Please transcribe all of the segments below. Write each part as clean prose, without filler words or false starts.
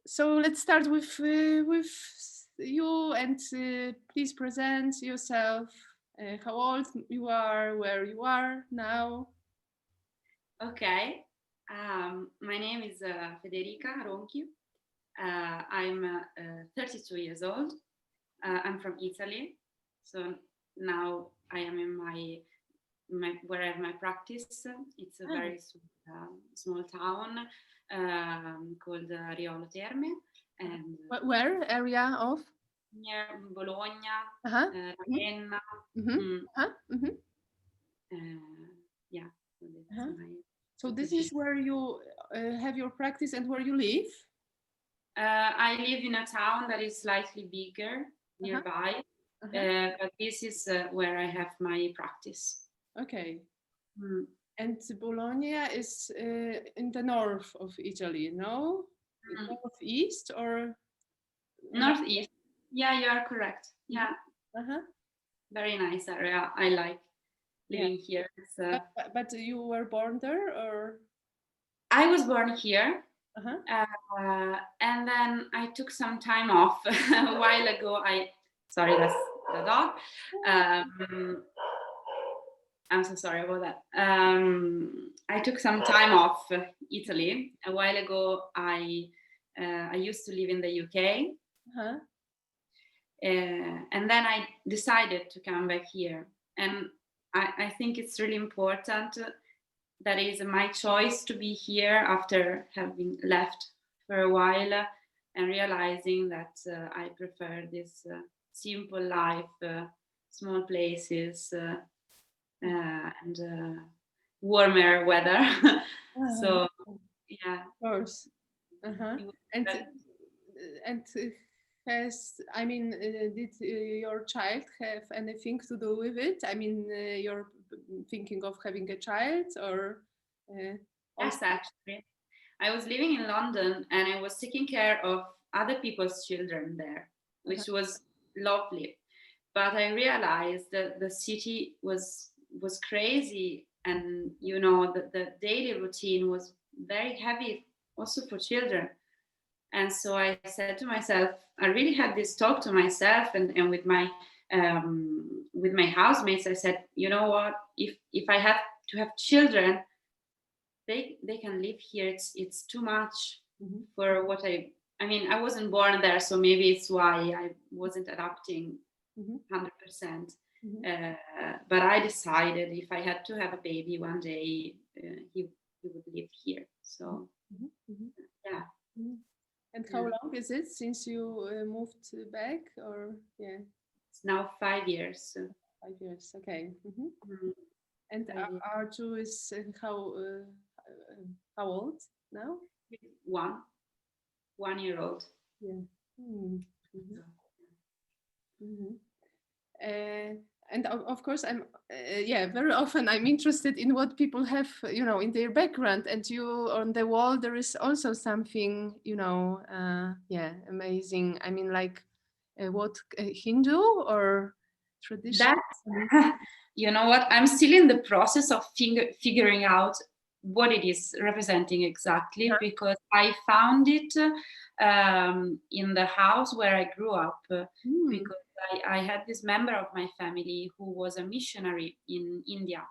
So let's start with you, and please present yourself. How old you are, where you are now. Okay. My name is Federica Ronchi. I'm 32 years old. I'm from Italy. So now I am in my where I have my practice. It's a Ah, very small town called Riolo Terme, and where area of? near Bologna, Uh-huh. Mm-hmm. Ravenna. Mm-hmm. Mm, Uh-huh. Mm-hmm. yeah, so this is Uh-huh. my So this position. is where you have your practice and where you live. I live in a town that is slightly bigger Uh-huh. nearby, Uh-huh. but this is where I have my practice. Okay. Mm. And Bologna is in the north of Italy, no? Mm. Northeast or how? Northeast. Yeah, you are correct. Mhm. Yeah, Uh-huh. very nice area. I like Yeah. living here. But you were born there or? I was born here, Uh-huh. and then I took some time off a while ago. Sorry, that's the dog. Um, I'm so sorry about that. I took some time off Italy a while ago. I used to live in the UK, Uh-huh. and then I decided to come back here. And I think it's really important that it is my choice to be here after having left for a while and realizing that I prefer this simple life, small places. And warmer weather. Uh-huh. So Of yeah, course. Uh-huh. it was, And has, I mean, did your child have anything to do with it? I mean, you're thinking of having a child or also? yes, actually. I was living in London and I was taking care of other people's children there, Uh-huh. which was lovely. But I realized that the city was crazy, and the daily routine was very heavy also for children. And so I said to myself, I really had this talk to myself and with my housemates. I said, you know what, if I have to have children, they can live here. It's too much Mhm. for what I mean, I wasn't born there, so maybe it's why I wasn't adapting Mhm. 100%. Mhm. But I decided if I had to have a baby one day, he would live here. So Mhm. Mhm. yeah, Mhm. And how yeah. long is it since you moved back? Or yeah, It's now 5 years. 5 years. Okay. Mhm. Mm, And 5 years. Arju is how old now? One 1 year old. Yeah. Mhm. Mhm. Mhm. Uh, and of course, I'm yeah. Very often, I'm interested in what people have, in their background. And you on the wall, there is also something, yeah, amazing. I mean, like what Hindu or tradition? That you know what? I'm still in the process of figuring out what it is representing exactly, Uh-huh. because I found it in the house where I grew up, Mm. because I had this member of my family who was a missionary in India,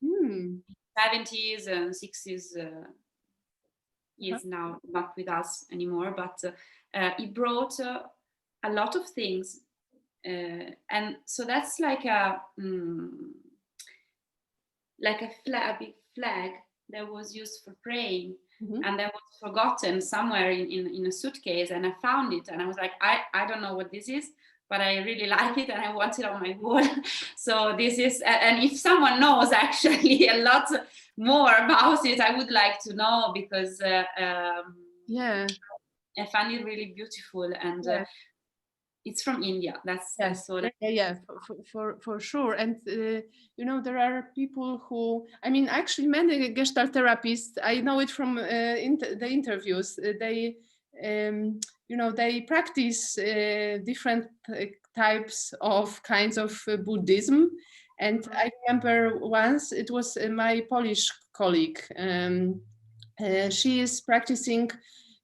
Mm. 70s and 60s. He Uh-huh. is now not with us anymore, but he brought a lot of things, and so that's like a big flag that was used for praying, Mhm. and that was forgotten somewhere in a suitcase, and I found it and I was like, I don't know what this is, but I really like it and I want it on my wall. So this is, and if someone knows actually a lot more about it, I would like to know, because Yeah. I find it really beautiful, and Yeah. it's from India. Yeah, That's what yeah, yeah, yeah, for sure. And there are people who, I mean, actually, many Gestalt therapists. I know it from the interviews. They practice different types of kinds of Buddhism. And I remember once it was my Polish colleague. She is practicing.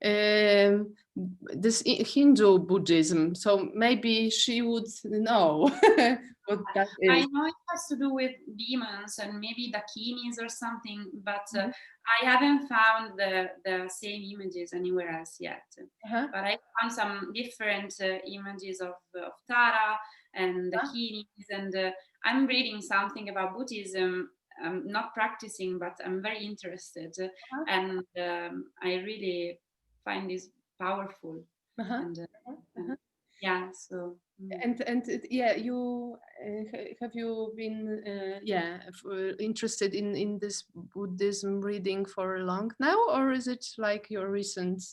this Hindu Buddhism. So maybe she would know what that I is. know it has to do with demons and maybe dakinis or something, but Mhm. I haven't found the same images anywhere else yet. Uh-huh. But I found some different images of Tara and dakinis, and I'm reading something about Buddhism. I'm not practicing, but I'm very interested, and I really find this powerful. Uh-huh. And yeah, so. Yeah, you have you been interested in this Buddhism reading for long now, or is it like your recent?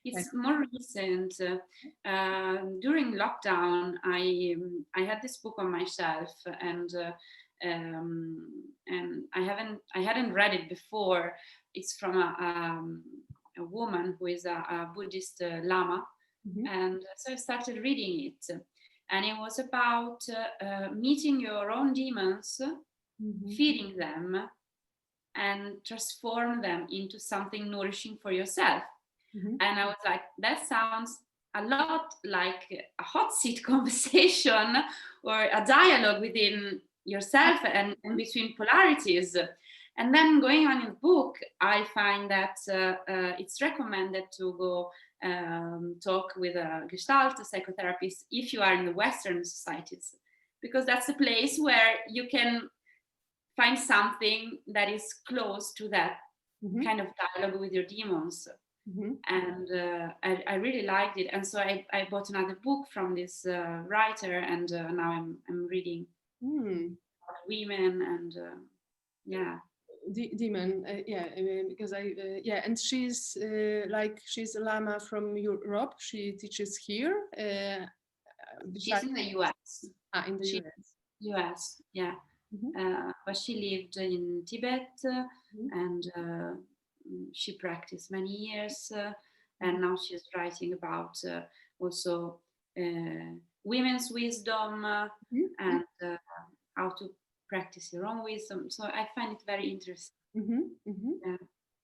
It's more recent. During lockdown, I had this book on my shelf, and I hadn't read it before. It's from a woman who is a Buddhist lama, and so I started reading it, and it was about meeting your own demons, feeding them, and transform them into something nourishing for yourself. And I was like, that sounds a lot like a hot seat conversation or a dialogue within yourself and between polarities. And then going on in the book, I find that it's recommended to go talk with a Gestalt psychotherapist if you are in the Western societies, because that's a place where you can find something that is close to that kind of dialogue with your demons. And I really liked it, and so I bought another book from this writer, and now I'm reading about women, and demon, because and she's she's a lama from Europe. She teaches here. She's in the US. In the US, yeah. But she lived in Tibet, and she practiced many years, and now she's writing about also women's wisdom and how to practice your own wisdom. So I find it very interesting.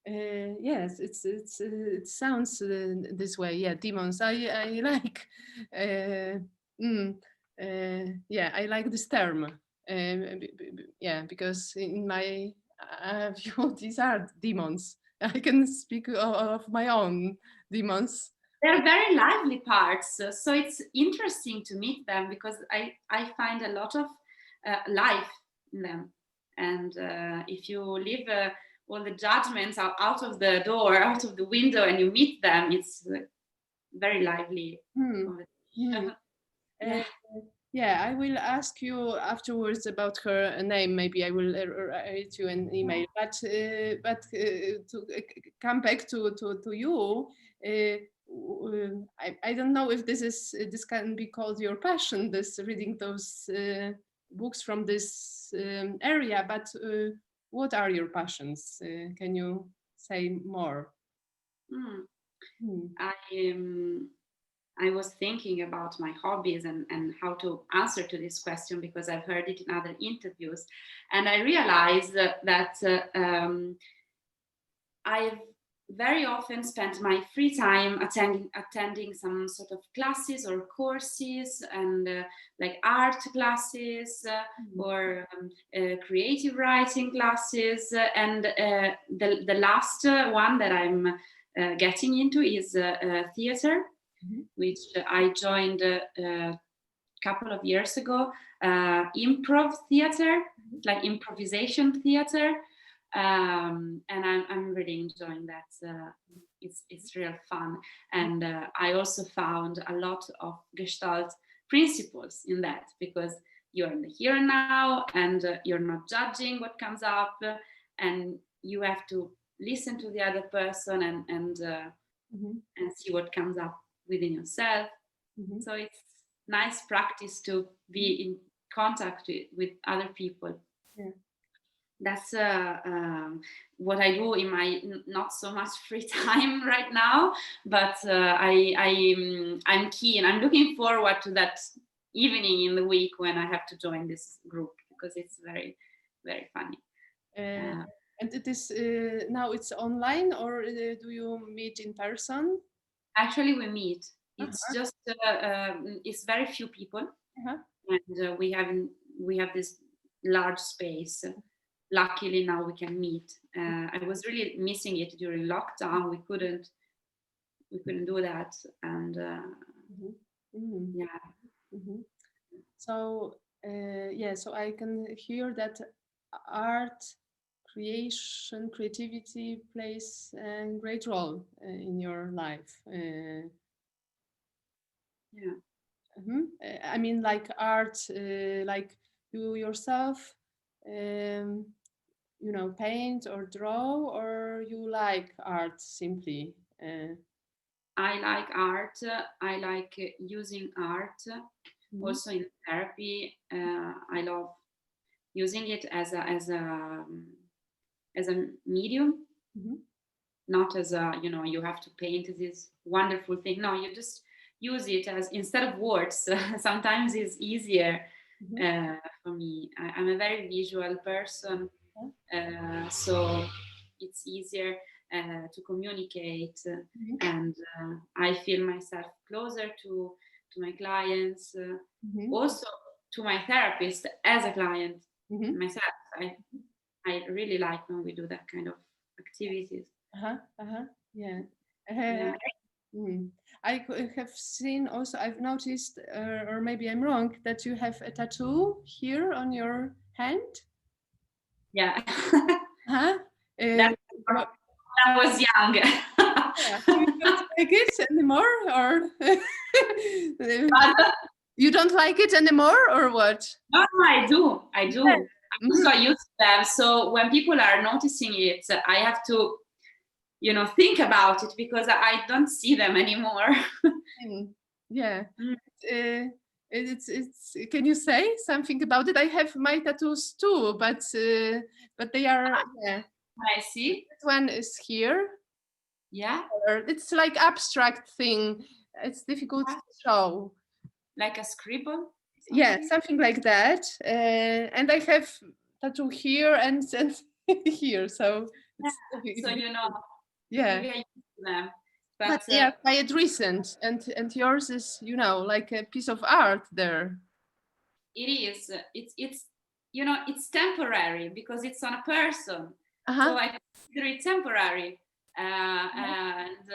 Yes, it sounds this way. Yeah, demons. I like. I like this term. Because in my view, these are demons. I can speak of my own demons. They're very lively parts, so it's interesting to meet them because I find a lot of life in them. And if you leave all the judgments out of the door, out of the window, and you meet them, it's very lively. I will ask you afterwards about her name. Maybe I will write you an email. But to come back to you, I don't know if this can be called your passion. This reading those books from this area. But what are your passions? Can you say more? I was thinking about my hobbies and how to answer to this question because I've heard it in other interviews. And I realized that I've very often spent my free time attending some sort of classes or courses, and like art classes or creative writing classes. And the last one that I'm getting into is theater, which I joined a couple of years ago, Improv Theater, like improvisation theater, and I'm really enjoying that. It's real fun, and I also found a lot of Gestalt principles in that because you're in the here and now, and you're not judging what comes up, and you have to listen to the other person and see what comes up within yourself. So it's nice practice to be in contact with other people. That's what I do in my not so much free time right now, but I'm keen. I'm looking forward to that evening in the week when I have to join this group because it's very, very funny. And it is now it's online, or do you meet in person? Actually, we meet. It's Uh-huh. just it's very few people, Uh-huh. and we have this large space. Luckily, now we can meet. I was really missing it during lockdown. We couldn't do that, and Mhm. Mhm. yeah, Mhm. So yeah, so I can hear that art, creativity plays a great role in your life. yeah. I mean, like art, like you yourself, um, paint or draw, or you like art simply. I like art. I like using art. Mhm. Also in therapy, I love using it as a medium, Mhm. not as a, you have to paint this wonderful thing. No, you just use it as, instead of words. Sometimes it's easier Mhm. for me. I'm a very visual person, so it's easier to communicate, Mhm. and I feel myself closer to my clients, Mhm. also to my therapist as a client Mhm. myself. I really like when we do that kind of activities. Uh-huh. Uh-huh. Yeah. Uh, Yeah. mm. Have seen also, I've noticed, or maybe I'm wrong, that you have a tattoo here on your hand. Yeah. Huh? That's What? when I was young. Yeah. You don't like it anymore, or But you don't like it anymore, or what? no, no, I do. I Yeah. do. I just Mhm. got used to them. So when people are noticing it, I have to, think about it because I don't see them anymore. Mm. Yeah. Mm. Uh, it's. Can you say something about it? I have my tattoos too, but they are, yeah. I see. This one is here. Yeah. Or it's like abstract thing. It's difficult Yeah. to show. Like a scribble, Yeah, something. something like that. And I have tattoo here and here, so Yeah. it's So you yeah. get used to them. But But they are quite recent, and yours is, like a piece of art there. it is. It's temporary because it's on a person. So Uh-huh. I consider it temporary. And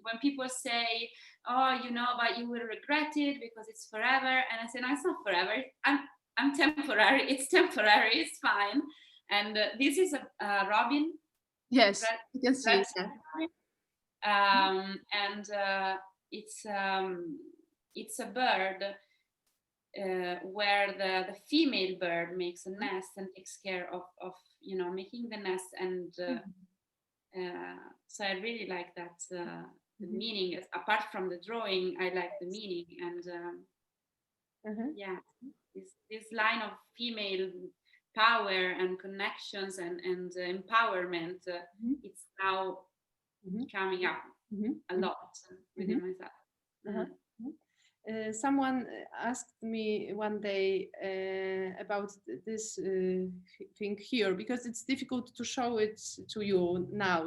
when people say, "Oh, but you will regret it because it's forever," and I say, "No, it's not forever. I'm temporary. It's temporary. It's fine." And this is a robin, Yes, red, you can see. red Yeah. robin, and it's a bird where the female bird makes a nest and takes care of making the nest, and so I really like that, the Mhm. meaning. Apart from the drawing, I like the meaning, and Uh-huh. yeah, this line of female power and connections and empowerment, Mhm. it's now Mhm. coming up Mhm. a Mhm. lot Mhm. within myself. Uh-huh. Mm. Mhm. Someone asked me one day about this thing here, because it's difficult to show it to you now.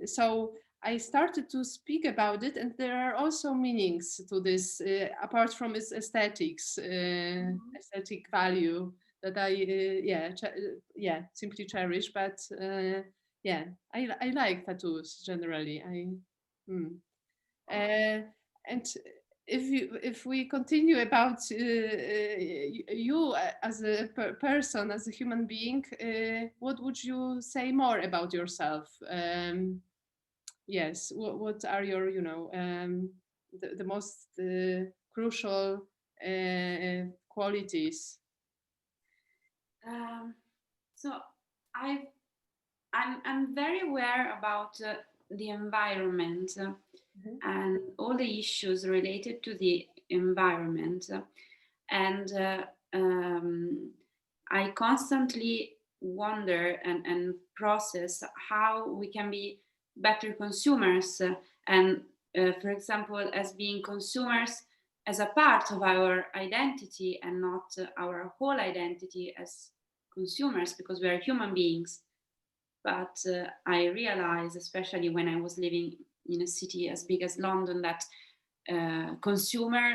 So I started to speak about it, and there are also meanings to this, apart from its aesthetics, aesthetic value that I yeah, simply cherish. But yeah, I like tattoos generally. Hmm. Uh, and if we continue about you as a person, as a human being, what would you say more about yourself? Yes, what are your, the most crucial qualities? Um, so I I'm very aware about the environment, Mhm. and all the issues related to the environment, and I constantly wonder and process how we can be better consumers, and for example, as being consumers as a part of our identity and not our whole identity as consumers because we are human beings. But I realized, especially when I was living in a city as big as London, that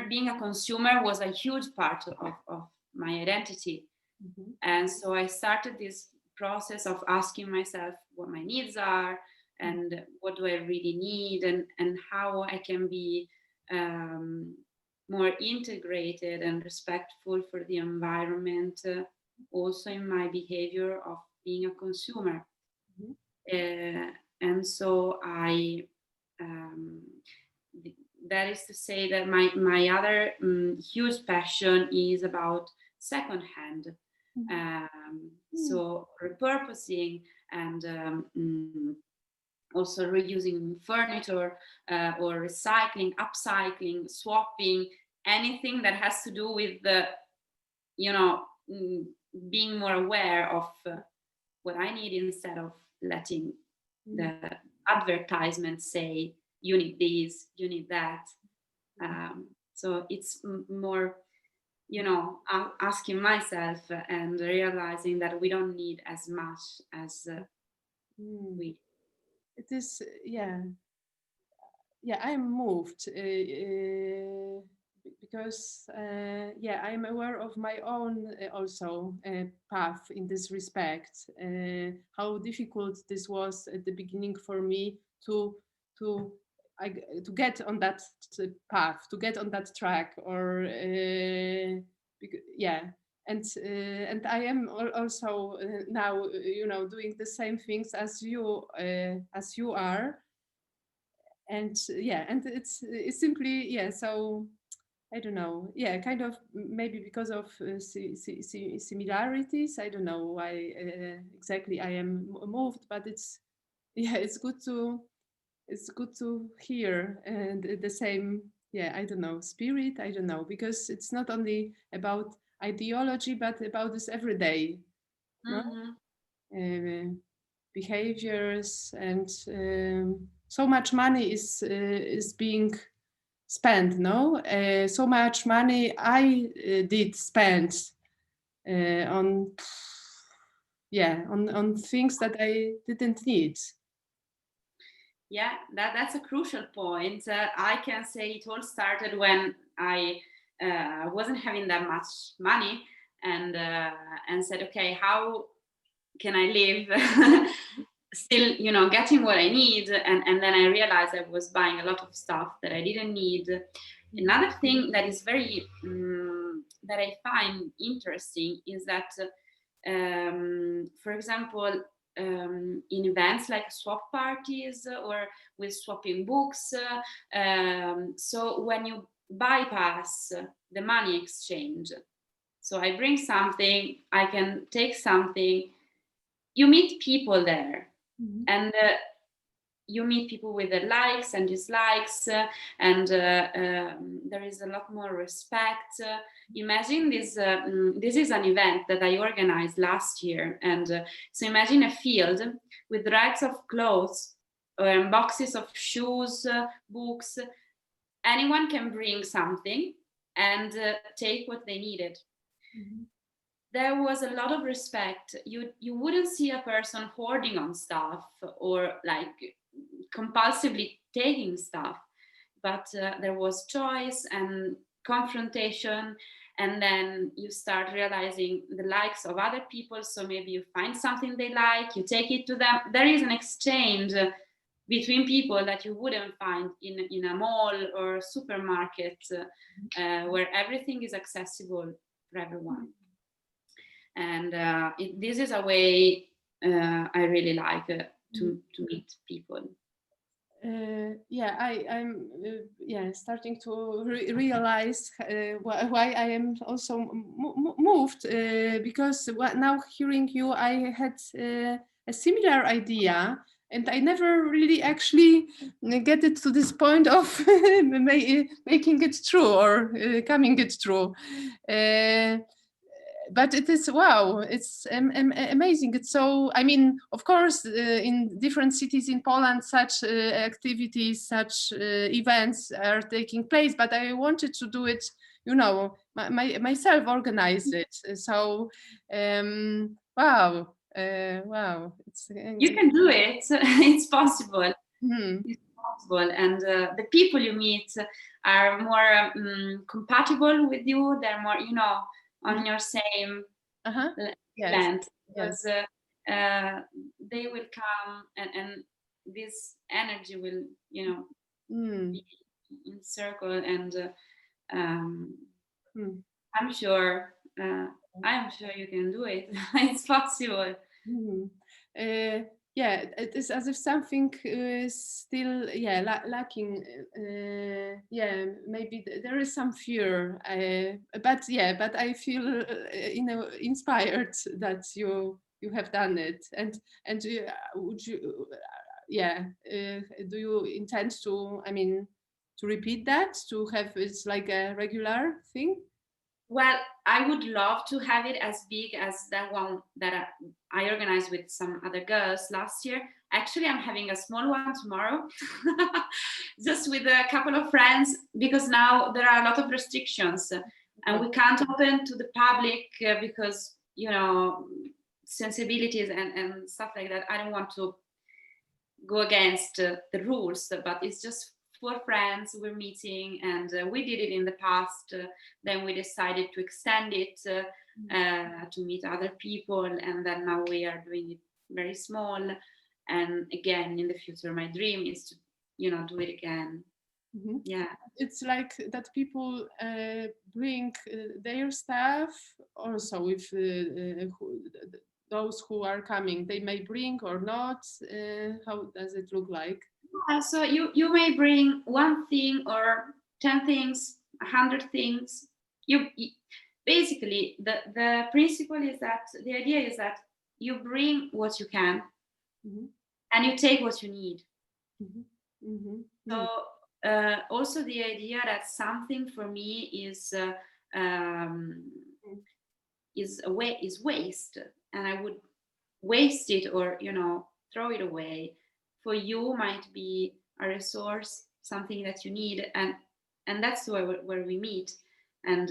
being a consumer was a huge part of my identity. Mm-hmm. And so I started this process of asking myself what my needs are and what do I really need, and how I can be more integrated and respectful for the environment, also in my behavior of being a consumer. And so that is to say that my other huge passion is about secondhand. So repurposing and also reusing furniture, or recycling, upcycling, swapping, anything that has to do with the, being more aware of what I need, instead of letting the advertisements say you need this, you need that. So it's more, asking myself and realizing that we don't need as much as we. It is, I'm moved because I'm aware of my own also path in this respect. How difficult this was at the beginning for me to get on that path, to get on that track, or and I am also now, doing the same things as you are, and and it's simply so I don't know, kind of maybe because of similarities. I don't know why exactly I am moved, but it's good to hear and the same, I don't know, spirit. I don't know, because it's not only about ideology but about this everyday behaviors, and so much money is being spent, so much money I did spend on on things that I didn't need. Yeah, that's a crucial point. I can say it all started when I wasn't having that much money, and said, okay, how can I live still, getting what I need? And then I realized I was buying a lot of stuff that I didn't need. Another thing that is very that I find interesting is that, for example, in events like swap parties or with swapping books, so when you bypass the money exchange, so I bring something, I can take something, you meet people there, and you meet people with their likes and dislikes, and there is a lot more respect. Imagine this. This is an event that I organized last year, and so imagine a field with racks of clothes, boxes of shoes, books. Anyone can bring something and take what they needed. There was a lot of respect. You wouldn't see a person hoarding on stuff or like compulsively taking stuff, but there was choice and confrontation, and then you start realizing the likes of other people. So maybe you find something they like, you take it to them. There is an exchange between people that you wouldn't find in a mall or supermarket, where everything is accessible for everyone. And this is a way I really like to meet people. I'm starting to realize why I am also moved, because now hearing you, I had a similar idea, and I never really actually get it to this point of making it true or coming it true. But it is, wow, it's amazing. It's so, I mean, of course, in different cities in Poland, such activities, such events are taking place, but I wanted to do it, myself, organize it. So Wow. Wow. You can do it. It's possible. Mhm. It's possible, and the people you meet are more compatible with you. They're more, on your same Yes. length, Yes. because they will come, and this energy will, be in circle, and I'm sure you can do it. It's possible. Mhm. Yeah, it is as if something is still, lacking. Yeah, maybe there is some fear, but I feel inspired that you have done it. And would you, do you intend to? I mean, to repeat that, to have it's like a regular thing? Well, I would love to have it as big as that one that I organized with some other girls last year. Actually, I'm having a small one tomorrow, just with a couple of friends, because now there are a lot of restrictions, and we can't open to the public because, sensibilities and stuff like that. I don't want to go against the rules, but it's just four friends we're meeting, and we did it in the past. Then we decided to extend it to meet other people, and then now we are doing it very small. And again, in the future, my dream is to, do it again. Mm-hmm. Yeah, it's like that people bring their staff also with those who are coming. They may bring or not. How does it look like? so you may bring one thing or 10 things, 100 things. You basically, the principle is that the idea is that you bring what you can, and you take what you need. So also the idea that something for me is waste, and I would waste it, or throw it away. For you might be a resource, something that you need, and that's where we meet. And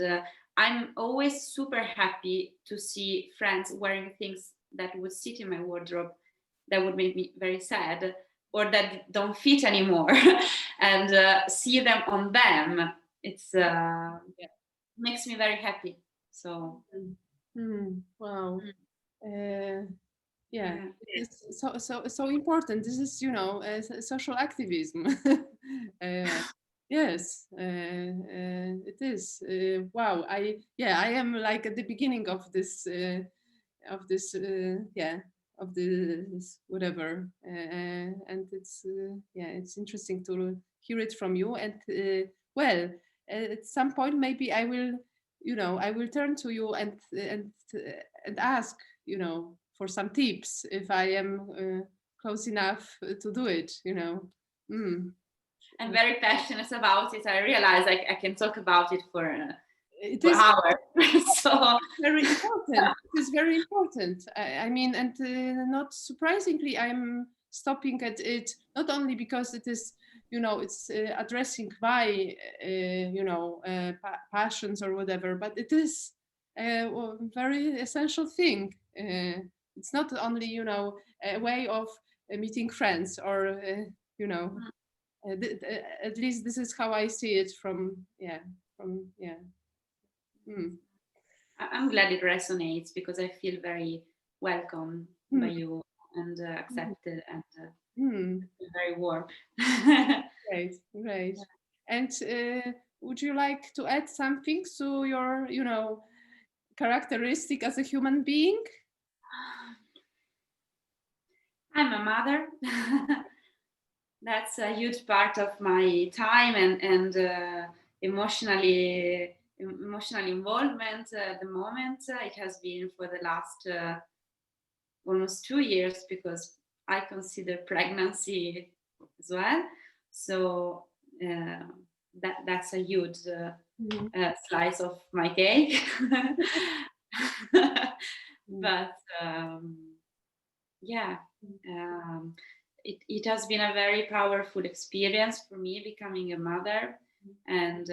I'm always super happy to see friends wearing things that would sit in my wardrobe that would make me very sad, or that don't fit anymore, and see them on them. It's makes me very happy. So wow. Yeah, it's so important. This is, social activism. Yes, it is. Wow, I am like at the beginning of this of this whatever, and it's interesting to hear it from you. And well, at some point maybe I will, I will turn to you and ask, for some tips if I am close enough to do it. I'm very passionate about it. I realize I can talk about it for It is hours. So very important. It is very important. I mean, and not surprisingly, I'm stopping at it not only because it is, it's addressing my, passions or whatever, but it is a very essential thing. It's not only, a way of meeting friends or, at least this is how I see it from. Mm. I'm glad it resonates, because I feel very welcome by you, and accepted, and very warm. Great, great. And would you like to add something to your, characteristic as a human being? I'm a mother. That's a huge part of my time, and emotional involvement at the moment. It has been for the last almost 2 years, because I consider pregnancy as well. So that's a huge slice of my cake. But it has been a very powerful experience for me, becoming a mother, and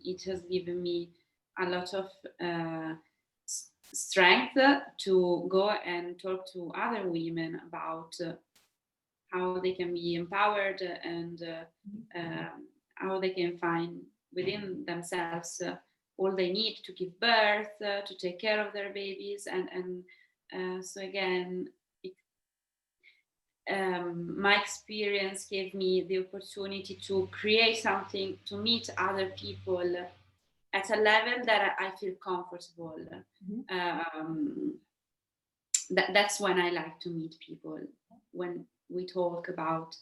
it has given me a lot of strength to go and talk to other women about how they can be empowered and how they can find within themselves all they need to give birth, to take care of their babies, and so again, my experience gave me the opportunity to create something, to meet other people at a level that I feel comfortable. That's when I like to meet people, when we talk about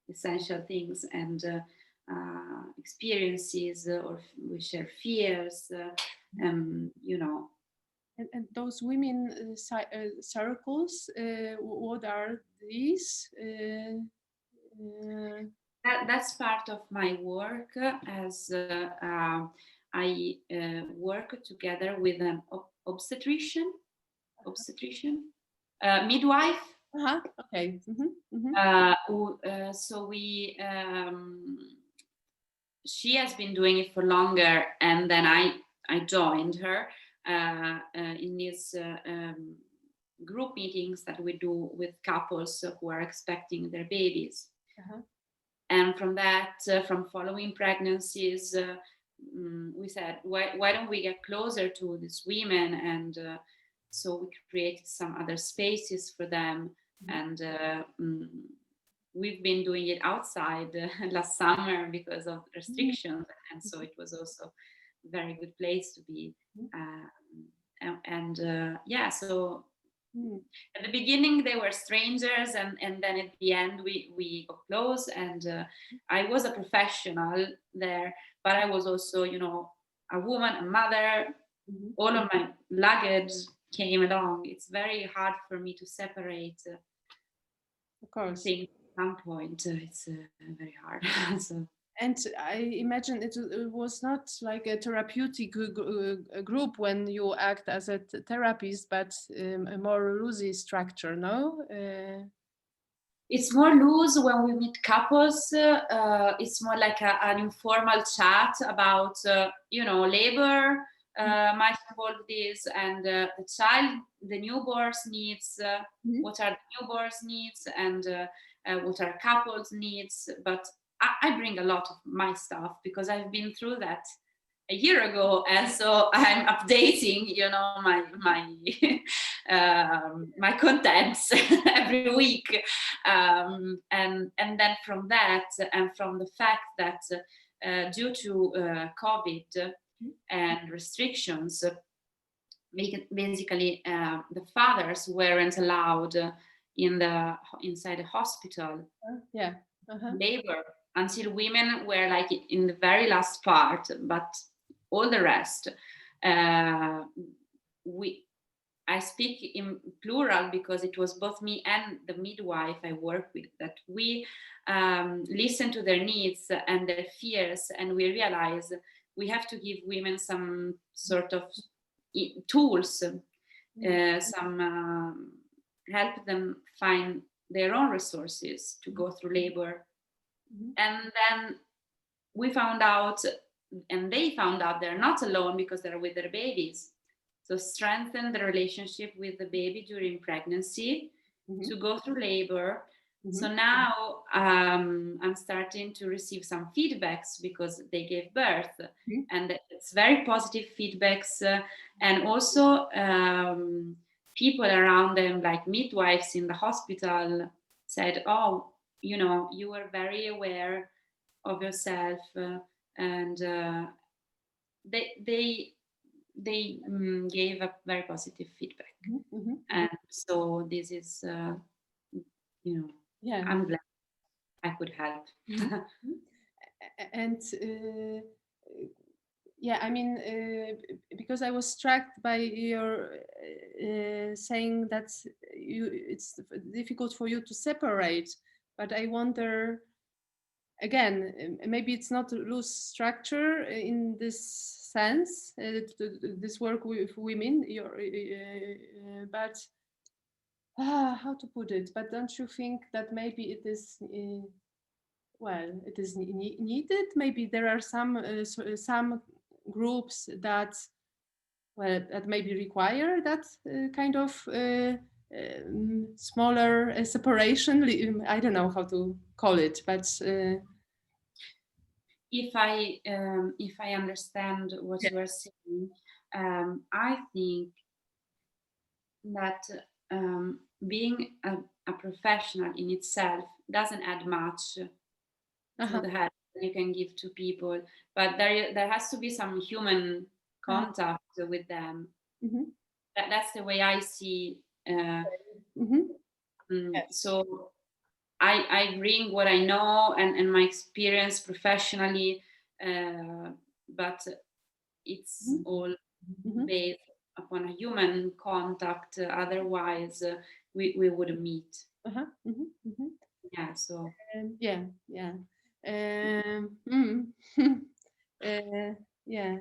essential things and experiences, or we share fears, you know. And those women circles, what are these? That's part of my work, as I work together with an obstetrician, midwife. Okay. So she has been doing it for longer, and then I joined her in these group meetings that we do with couples who are expecting their babies. And from that, from following pregnancies, we said, why don't we get closer to these women? And so we created some other spaces for them. And we've been doing it outside last summer because of restrictions. And so it was also a very good place to be. So at the beginning they were strangers, and then at the end we got close, and I was a professional there, but I was also, you know, a woman, a mother. All of my luggage came along. It's very hard for me to separate of course things at some point. It's very hard. So. And I imagine it was not like a therapeutic group when you act as a therapist, but a more loosey structure, no? It's more loose when we meet couples. It's more like an informal chat about, labor might involve this, and the child, the newborn's needs, what are the newborn's needs, and what are couples' needs. But I bring a lot of my stuff because I've been through that a year ago, and so I'm updating, my contents every week, and then from that, and from the fact that due to COVID and restrictions, basically the fathers weren't allowed inside the hospital labor until women were like in the very last part, but all the rest, I speak in plural because it was both me and the midwife I work with, that we listen to their needs and their fears, and we realize we have to give women some sort of tools, some help them find their own resources to go through labor. And then we found out, and they found out, they're not alone because they're with their babies. So strengthen the relationship with the baby during pregnancy, to go through labor. So now I'm starting to receive some feedbacks because they gave birth, and it's very positive feedbacks, and also people around them, like midwives in the hospital, said, oh, you were very aware of yourself, and they gave a very positive feedback. And so this is, I'm glad I could help. And I mean, because I was struck by your saying that it's difficult for you to separate, but I wonder, again, maybe it's not a loose structure in this sense, this work with women, but how to put it? But don't you think that maybe it is, it is needed? Maybe there are some groups that well, that maybe require that kind of smaller separation. I don't know how to call it, but If I understand what yeah. you are saying, I think that being a professional in itself doesn't add much to Uh-huh. the help that you can give to people, but there has to be some human Uh-huh. contact with them. Mhm. That's the way I see. Mhm. Yes. So I bring what I know and my experience professionally, but it's Mhm. all Mhm. based upon a human contact. Otherwise, we wouldn't meet. Uh-huh. Mhm. Mhm. Yeah. So Yeah, yeah. Uh, yeah,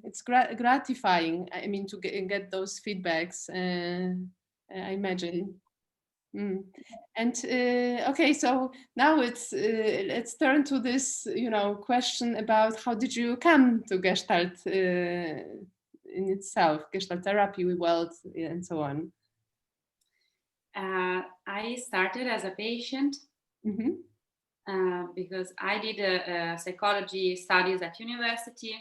it's gratifying. I mean, to get those feedbacks. I imagine. Mm. And okay, so now let's turn to this, question about how did you come to Gestalt in itself, Gestalt therapy, world, and so on. I started as a patient. Mm-hmm. Because I did psychology studies at university,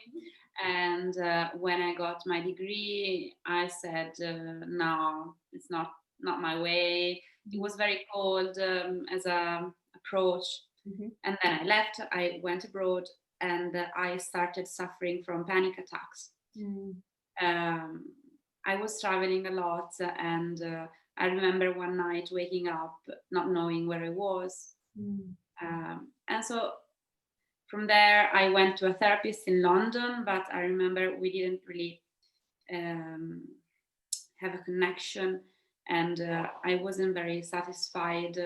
and when I got my degree, I said, "No, it's not my way." It was very cold as a approach, Mm-hmm. and then I left. I went abroad, and I started suffering from panic attacks. Mm-hmm. Um, I was traveling a lot, and I remember one night waking up, not knowing where I was. And so from there, I went to a therapist in London, but I remember we didn't really um, have a connection, and I wasn't very satisfied.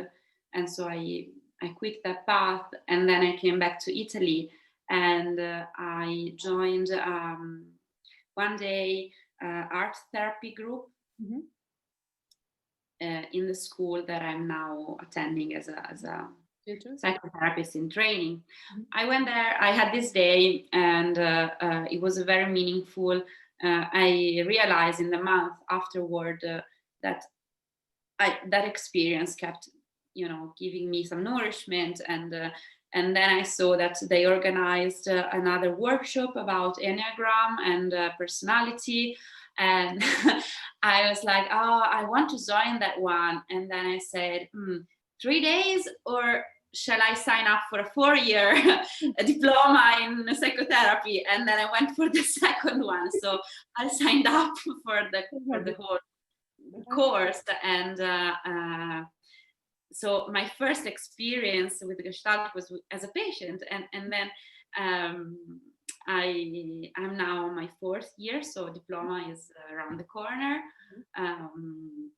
And so I quit that path, and then I came back to Italy, and I joined one day art therapy group Mm-hmm. in the school that I'm now attending as a Theaters? psychotherapist in training. Mhm. I went there. I had this day, and it was very meaningful. I realized in the month afterward that that experience kept, giving me some nourishment, and then I saw that they organized another workshop about Enneagram and personality, and I was like, oh, I want to join that one. And then I said, 3 days, or shall I sign up for a 4-year diploma in psychotherapy? And then I went for the second one. So I signed up for the whole course, and so my first experience with Gestalt was as a patient, and then um, I'm now on my 4th year, so diploma is around the corner. um,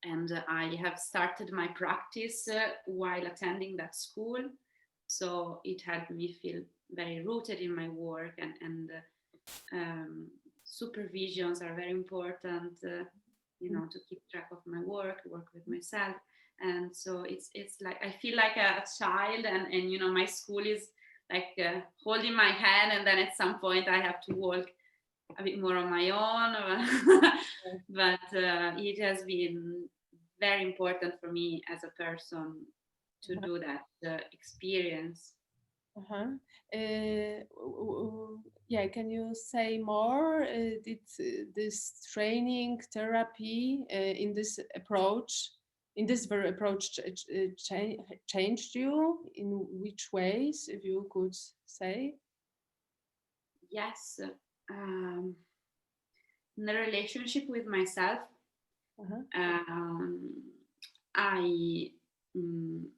and I have started my practice while attending that school, so it helped me feel very rooted in my work, and um, supervisions are very important, to keep track of my work with myself. And so it's like I feel like a child, and my school is like holding my hand, and then at some point I have to walk a bit more on my own. But it has been very important for me as a person to do that experience. Uh-huh. Yeah, can you say more? Did this training therapy in this approach, in this very approach, changed you? In which ways, if you could say? Yes, in the relationship with myself, Uh-huh. um, I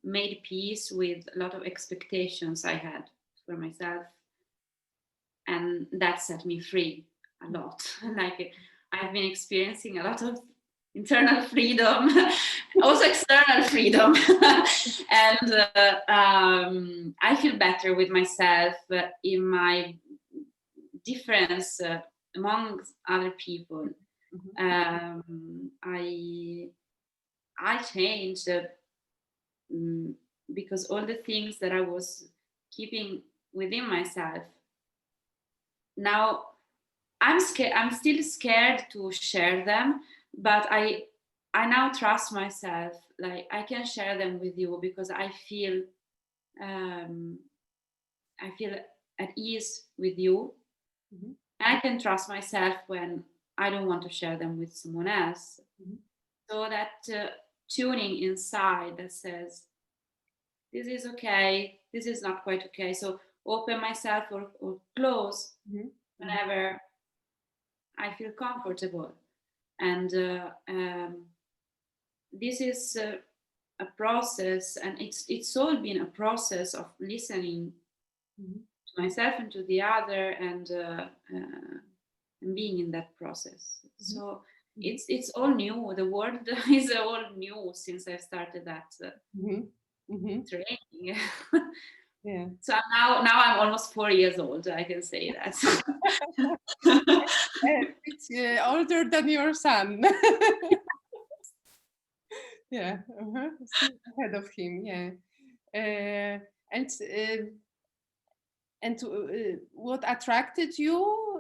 made peace with a lot of expectations I had for myself, and that set me free a lot. Like I've been experiencing a lot of internal freedom, also external freedom, and I feel better with myself in my difference among other people. Mhm. I changed mm, because all the things that I was keeping within myself, now I'm scared. I'm still scared to share them, but I now trust myself. Like I can share them with you because um, I feel at ease with you. Mhm. I can trust myself when I don't want to share them with someone else. Mhm. So that tuning inside that says, this is okay, this is not quite okay. So open myself or close Mhm. whenever I feel comfortable. And this is a process, and it's all been a process of listening Mhm. to myself and to the other, and being in that process. Mhm. So Mhm. it's all new. The world is all new since I started that Mhm. Mhm. training. Yeah. So now I'm almost 4 years old. I can say that. It's older than your son. Yeah. Still ahead of him. Yeah. Uh, and what attracted you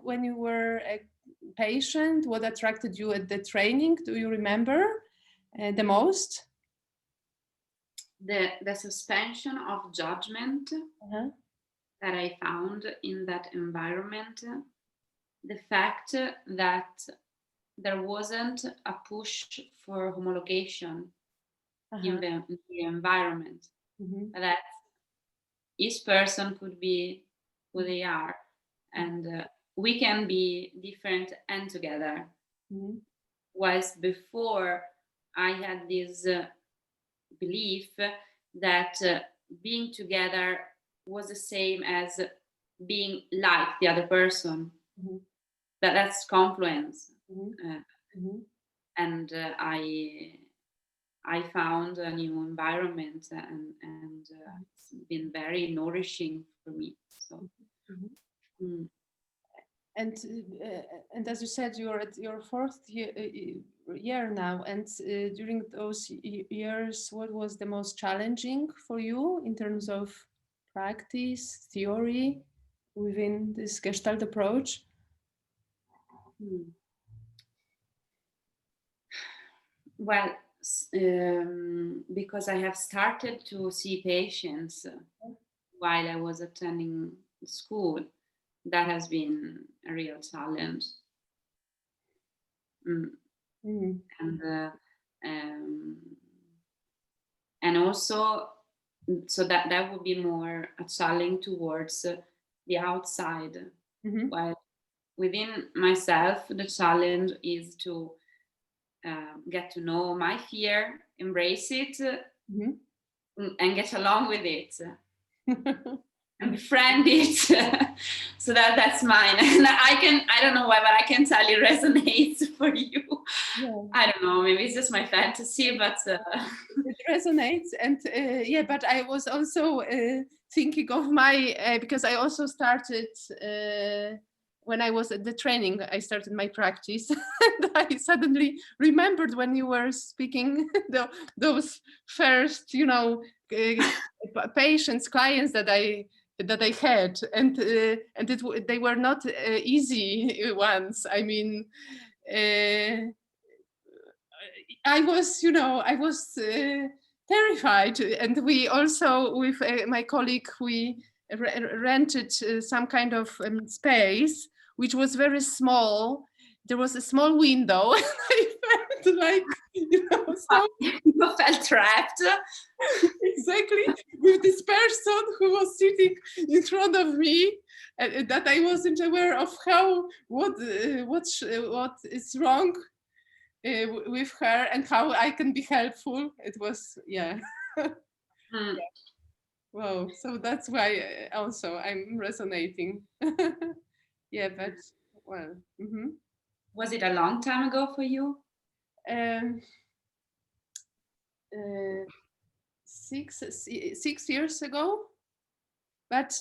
when you were a patient? What attracted you at the training? Do you remember the most? The suspension of judgment Uh-huh. that I found in that environment, the fact that there wasn't a push for homologation Uh-huh. in the environment, Mm-hmm. that each person could be who they are, and we can be different and together. Mm-hmm. Whilst before I had this belief that being together was the same as being like the other person, Mm-hmm. that's confluence. Mm-hmm. uh, Mm-hmm. and I found a new environment, and it's been very nourishing for me. So Mm-hmm. mm, And uh, and as you said, you're at your fourth year now. And during those years, what was the most challenging for you in terms of practice, theory within this Gestalt approach? mm. Well, because I have started to see patients while I was attending school, that has been a real challenge. Mm. Mm-hmm. And um, and also, so that would be more a challenge towards the outside, Mm-hmm. while within myself the challenge is to get to know my fear, embrace it, and get along with it Mm-hmm. and befriend it. So that's mine. And I don't know why, but I can tell it resonates for you. Yeah. I don't know, maybe it's just my fantasy, but It resonates. And yeah, but I was also thinking of my because I also started when I was at the training, I started my practice. And I suddenly remembered when you were speaking those first, patients, clients that I had, and they were not easy ones. I mean, I was terrified, and we also with my colleague we rented some kind of space which was very small. There was a small window, and I felt like so you felt trapped. exactly with this person who was sitting in front of me, and that I wasn't aware of what is wrong with her and how I can be helpful. It was, yeah. Mm. Wow. So that's why also I'm resonating. Yeah, but well, Was it a long time ago for you? um, uh, 6 years ago. But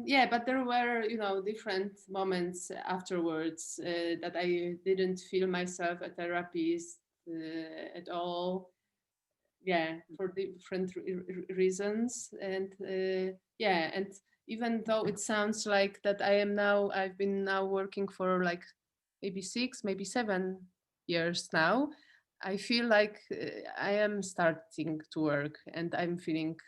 yeah, but there were different moments afterwards that I didn't feel myself a therapist at all. Yeah, for different reasons. And yeah, and even though it sounds like that I've been now working for like maybe 6, maybe 7 years now, I feel like I am starting to work and I'm feeling,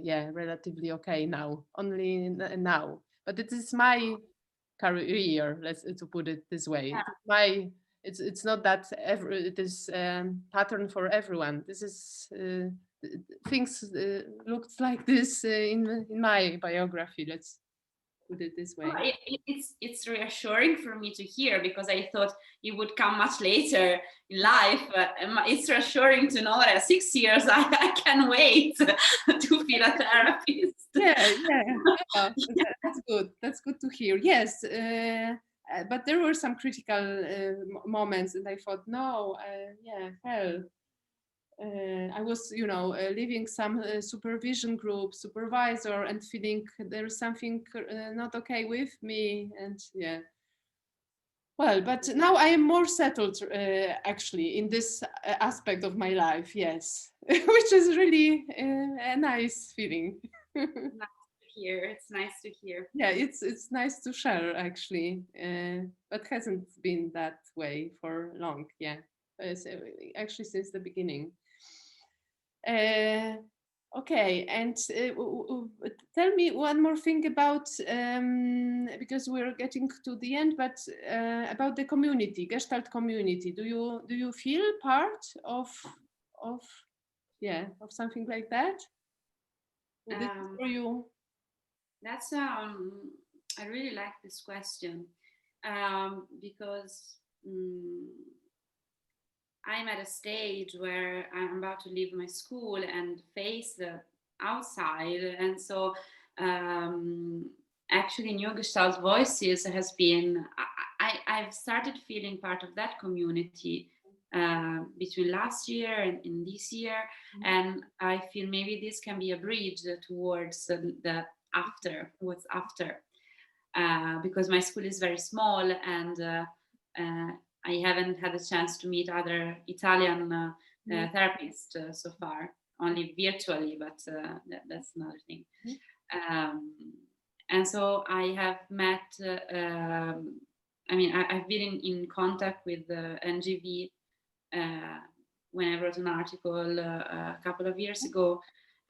yeah, relatively okay now, only now. But it is my career, let's to put it this way. Yeah. It's my, it's not that it is pattern for everyone. This is things looked like this in my biography. Let's put it this way. It's reassuring for me to hear, because I thought it would come much later in life. It's reassuring to know that at 6 years I can wait to feel a therapist. Yeah, that's good. That's good to hear. Yes, but there were some critical moments, and I thought, no, yeah, hell. I was, leaving some supervision group, supervisor, and feeling there's something not okay with me, and yeah. Well, but now I am more settled, actually, in this aspect of my life. Yes, which is really a nice feeling. Nice to hear. It's nice to hear. Yeah, it's nice to share actually, but hasn't been that way for long. Yeah, so actually since the beginning. Okay, and tell me one more thing about, because we're getting to the end, but about the community, Gestalt community. Do you feel part of of something like that? Would it be for you? That's I really like this question, because I'm at a stage where I'm about to leave my school and face the outside, and so actually, New Gestalt Voices has been. I've started feeling part of that community between last year and in this year, and I feel maybe this can be a bridge towards the after, what's after, because my school is very small, and I haven't had a chance to meet other Italian therapists so far, only virtually, but that's another thing. And so I have met, I've been in contact with NGV when I wrote an article a couple of years ago,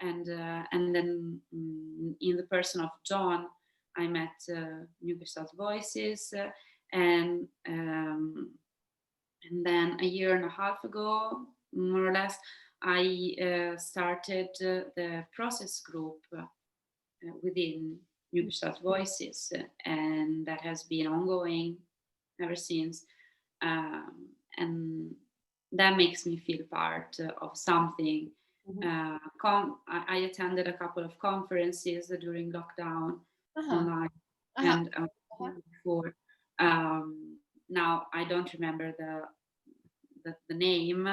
and then in the person of John, I met New Gestalt Voices, and then a year and a half ago, more or less, I started the process group within New Gestalt Voices, and that has been ongoing ever since. And that makes me feel part of something. I attended a couple of conferences during lockdown online, and before. Now I don't remember the name,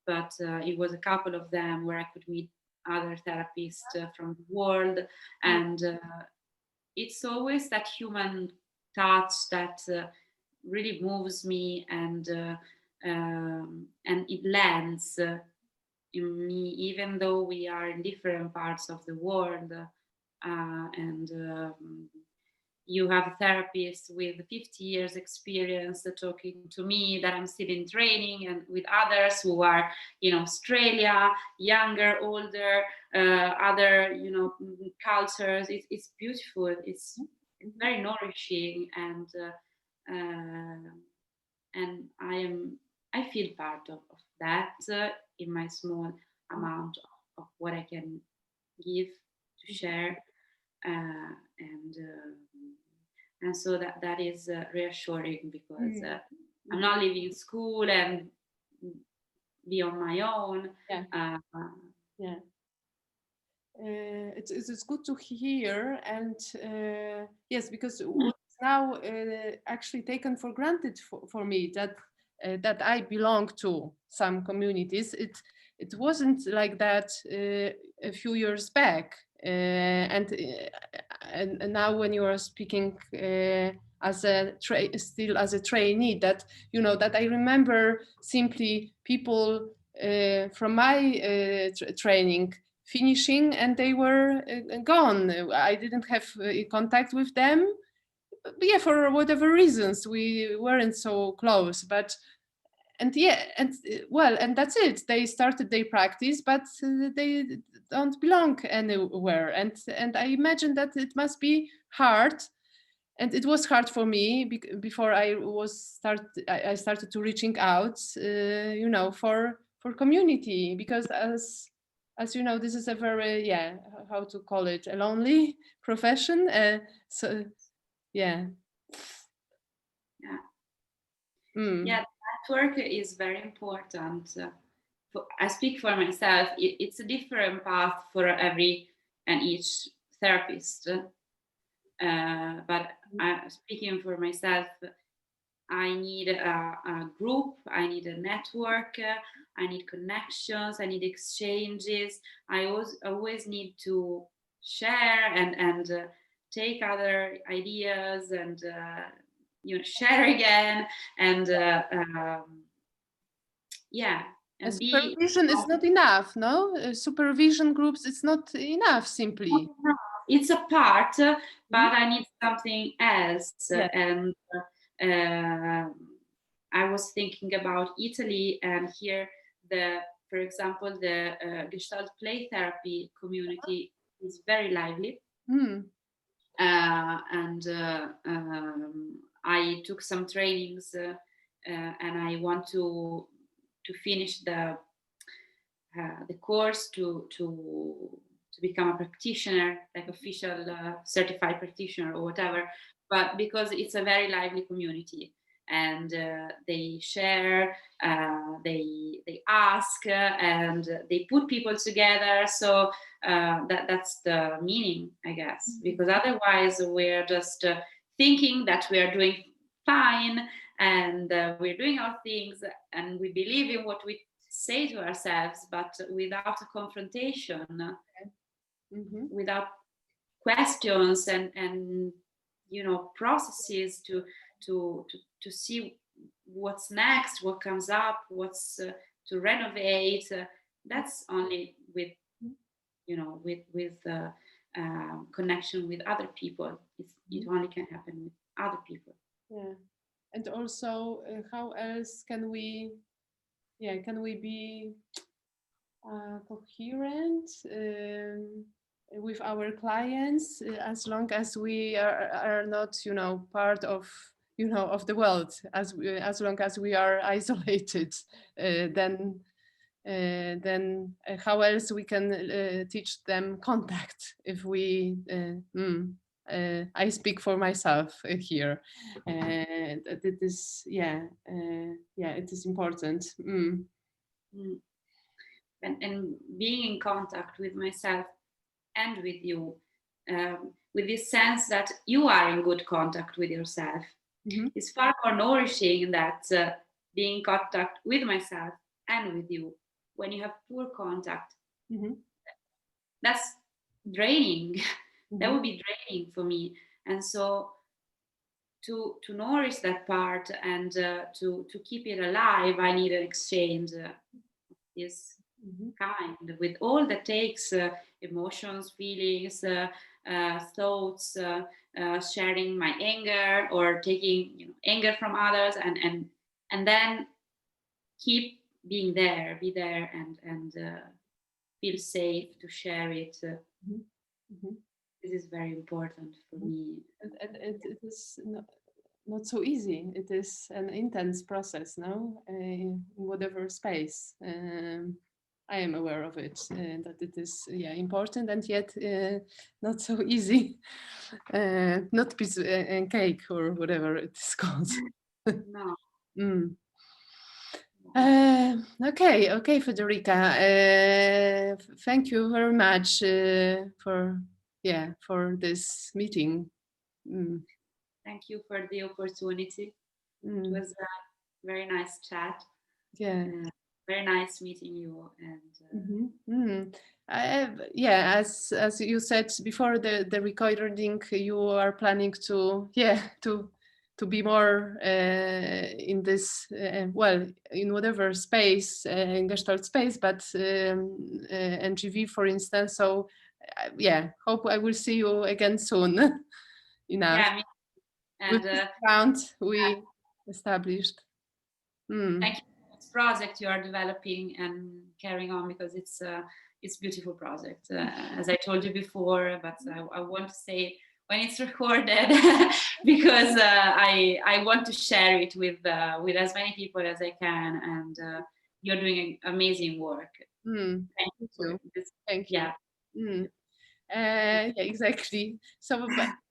but it was a couple of them where I could meet other therapists from the world, and it's always that human touch that really moves me, and it lands in me, even though we are in different parts of the world, and you have a therapist with 50 years experience talking to me that I'm still in training, and with others who are in Australia, younger, older, other cultures. It's beautiful. It's very nourishing, and I feel part of that in my small amount of what I can give to share, and so that is reassuring, because I'm not leaving school and be on my own. It's good to hear, and yes, because what's now actually taken for granted for me, that I belong to some communities. It wasn't like that a few years back, and now when you are speaking as still as a trainee, that that I remember simply people from my training finishing, and they were gone. I didn't have contact with them. Yeah, for whatever reasons, we weren't so close. But and yeah, and well, and that's it. They started their practice, but they don't belong anywhere. And I imagine that it must be hard, and it was hard for me before I started to reaching out, for community, because as you know, this is a very, how to call it, a lonely profession. So yeah. Yeah. Mm. Yeah, network is very important. I speak for myself. It's a different path for every and each therapist. But speaking for myself, I need a group, I need a network, I need connections, I need exchanges. I always need to share and take other ideas and share again and yeah, and be. Supervision is not enough, no? Supervision groups, it's not enough, simply. It's a part, but I need something else. Yeah. And I was thinking about Italy, and here, for example, the Gestalt play therapy community is very lively. Mm. And I took some trainings, and I want to finish the course to become a practitioner, like official certified practitioner or whatever. But because it's a very lively community, and they share, they ask, and they put people together. So that's the meaning, I guess, because otherwise we're just thinking that we are doing fine, and we're doing our things, and we believe in what we say to ourselves, but without a confrontation, without questions and processes to see what's next, what comes up, what's to renovate. That's only with connection with other people. It only can happen with other people. Yeah, and also how else can we be coherent with our clients, as long as we are not part of of the world, as long as we are isolated, then how else we can teach them contact if we I speak for myself here. It is it is important. And being in contact with myself and with you, with this sense that you are in good contact with yourself, is far more nourishing than being in contact with myself and with you. When you have poor contact, that's draining. That would be draining for me. And so to nourish that part and to keep it alive, I need an exchange this kind, with all that takes, emotions, feelings, thoughts, sharing my anger or taking anger from others, and then keep being there, be there, and feel safe to share it. This is very important for me. And it is not so easy. It is an intense process, no? In whatever space. I am aware of it, that it is important, and yet not so easy. Not piece and cake or whatever it is called. No. Okay, Federica. Thank you very much for this meeting. Thank you for the opportunity. It was a very nice chat. Yeah. Very nice meeting you. And as you said before the recording, you are planning to to be more in this, well, in whatever space, in Gestalt space, but NGV, for instance. So yeah, hope I will see you again soon enough. Yeah, and with this round we established. thank you for this project you are developing and carrying on, because it's a beautiful project, as I told you before, but I want to say when it's recorded because I want to share it with as many people as I can, and you're doing amazing work. Thank you. This, thank you. Yeah. Yeah, exactly. So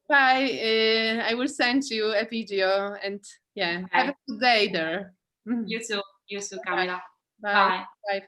bye. I will send you a video, and yeah, have a good day there. You too, Camila. Bye. Bye. Bye.